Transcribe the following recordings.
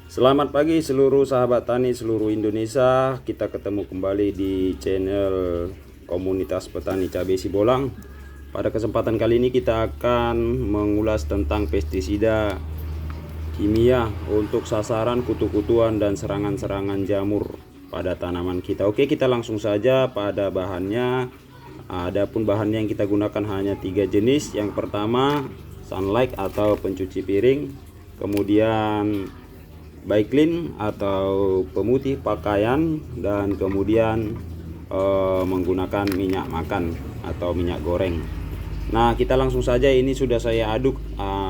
Selamat pagi seluruh sahabat tani seluruh Indonesia. Kita ketemu kembali di channel komunitas petani cabai Sibolang. Pada kesempatan kali ini kita akan mengulas tentang pestisida kimia untuk sasaran kutu-kutuan dan serangan-serangan jamur pada tanaman kita. Oke, kita langsung saja pada bahannya. Adapun bahannya yang kita gunakan hanya 3 jenis. Yang pertama sunlight atau pencuci piring, kemudian Baiklin atau pemutih pakaian, dan kemudian menggunakan minyak makan atau minyak goreng. Nah, kita langsung saja, ini sudah saya aduk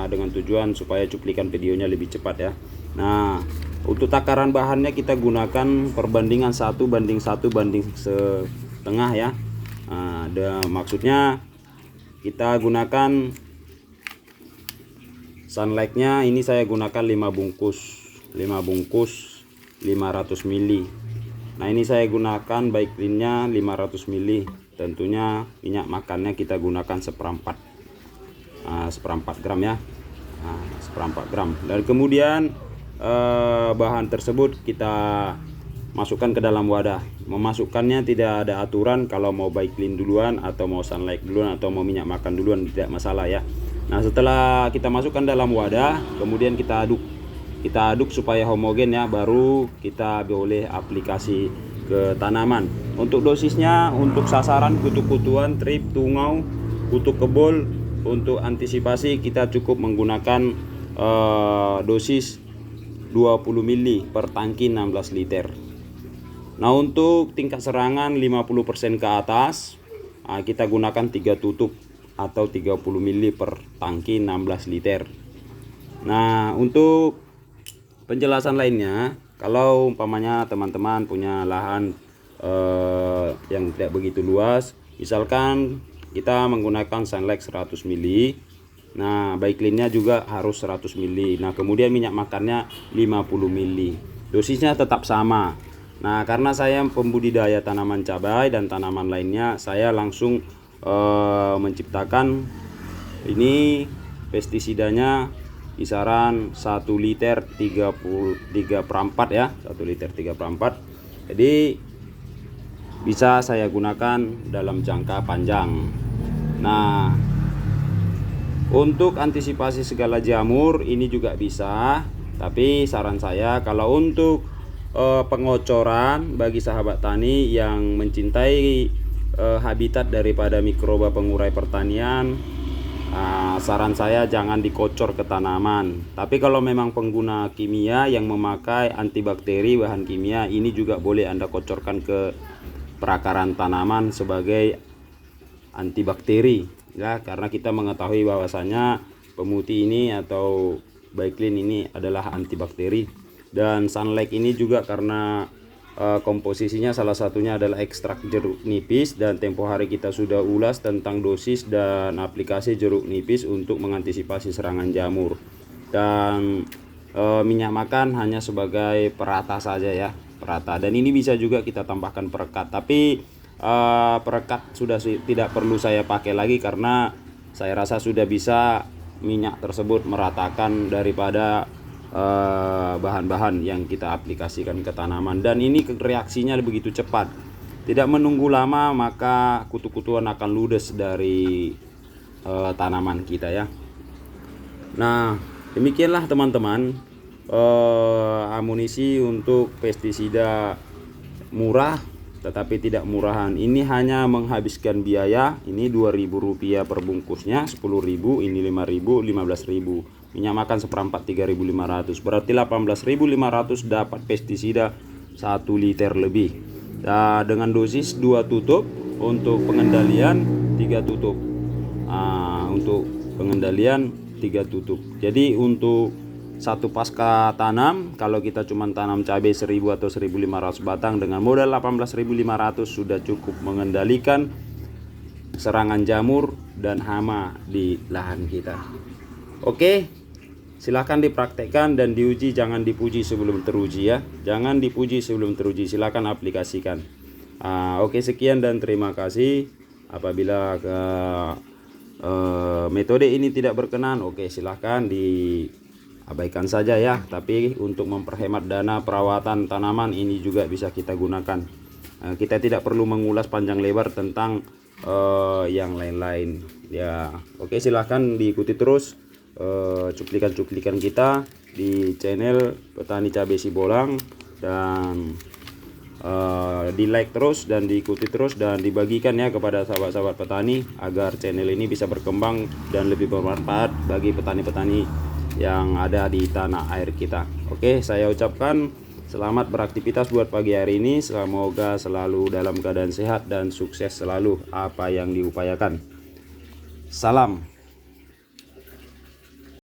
dengan tujuan supaya cuplikan videonya lebih cepat ya. Nah, untuk takaran bahannya kita gunakan perbandingan 1:1:1 ya. Maksudnya kita gunakan sunlightnya ini saya gunakan 5 bungkus 500 ml. Nah, ini saya gunakan Baiklinnya 500 ml. Tentunya minyak makannya kita gunakan seperempat gram ya. Seperempat gram. Dan kemudian bahan tersebut kita masukkan ke dalam wadah. Memasukkannya tidak ada aturan, kalau mau Baiklin duluan atau mau sunlight duluan atau mau minyak makan duluan, tidak masalah ya. Nah, setelah kita masukkan dalam wadah, kemudian kita aduk supaya homogen ya, baru kita boleh aplikasi ke tanaman. Untuk dosisnya, untuk sasaran kutu-kutuan, trip, tungau, kutu kebul, untuk antisipasi kita cukup menggunakan dosis 20 ml per tangki 16 liter. Nah, untuk tingkat serangan 50% ke atas, kita gunakan 3 tutup atau 30 ml per tangki 16 liter. Nah, untuk penjelasan lainnya, kalau umpamanya teman-teman punya lahan yang tidak begitu luas, misalkan kita menggunakan sunlight 100 ml, nah Baiklinnya juga harus 100 ml, nah kemudian minyak makannya 50 ml, dosisnya tetap sama. Nah, karena saya pembudidaya tanaman cabai dan tanaman lainnya, saya langsung menciptakan ini pestisidanya kisaran 1 liter 3/4 ya, 1 liter 3/4. Jadi bisa saya gunakan dalam jangka panjang. Nah, untuk antisipasi segala jamur ini juga bisa, tapi saran saya kalau untuk pengocoran bagi sahabat tani yang mencintai habitat daripada mikroba pengurai pertanian, saran saya jangan dikocor ke tanaman. Tapi kalau memang pengguna kimia yang memakai antibakteri bahan kimia, ini juga boleh Anda kocorkan ke perakaran tanaman sebagai antibakteri ya, karena kita mengetahui bahwasanya pemutih ini atau Baiklin ini adalah antibakteri. Dan sunlight ini juga karena komposisinya salah satunya adalah ekstrak jeruk nipis, dan tempo hari kita sudah ulas tentang dosis dan aplikasi jeruk nipis untuk mengantisipasi serangan jamur. Dan minyak makan hanya sebagai perata saja ya, perata. Dan ini bisa juga kita tambahkan perekat, tapi perekat sudah tidak perlu saya pakai lagi, karena saya rasa sudah bisa minyak tersebut meratakan daripada bahan-bahan yang kita aplikasikan ke tanaman. Dan ini reaksinya begitu cepat, tidak menunggu lama, maka kutu-kutuan akan ludes dari tanaman kita ya. Nah, demikianlah teman-teman amunisi untuk pestisida murah tetapi tidak murahan. Ini hanya menghabiskan biaya, ini Rp2.000 per bungkusnya, 10.000, ini 5.000, 15.000. Minyak makan seperempat 3.500, berarti 18.500 dapat pestisida 1 liter lebih. Nah, dengan dosis 2 tutup, untuk pengendalian 3 tutup. Untuk pengendalian 3 tutup. Jadi untuk satu pasca tanam, kalau kita cuma tanam cabai 1.000 atau 1.500 batang, dengan modal 18.500 sudah cukup mengendalikan serangan jamur dan hama di lahan kita. Oke, silahkan dipraktekkan dan diuji, jangan dipuji sebelum teruji ya. Jangan dipuji sebelum teruji, silahkan aplikasikan. Oke, sekian dan terima kasih. Apabila metode ini tidak berkenan, oke, silahkan di abaikan saja ya. Tapi untuk memperhemat dana perawatan tanaman ini juga bisa kita gunakan. Kita tidak perlu mengulas panjang lebar tentang yang lain-lain ya. Oke, silahkan diikuti terus cuplikan-cuplikan kita di channel Petani Cabai Sibolang, dan di like terus dan diikuti terus dan dibagikan ya kepada sahabat-sahabat petani agar channel ini bisa berkembang dan lebih bermanfaat bagi petani-petani yang ada di tanah air kita. Oke, saya ucapkan selamat beraktivitas buat pagi hari ini. Semoga selalu dalam keadaan sehat dan sukses selalu apa yang diupayakan. Salam.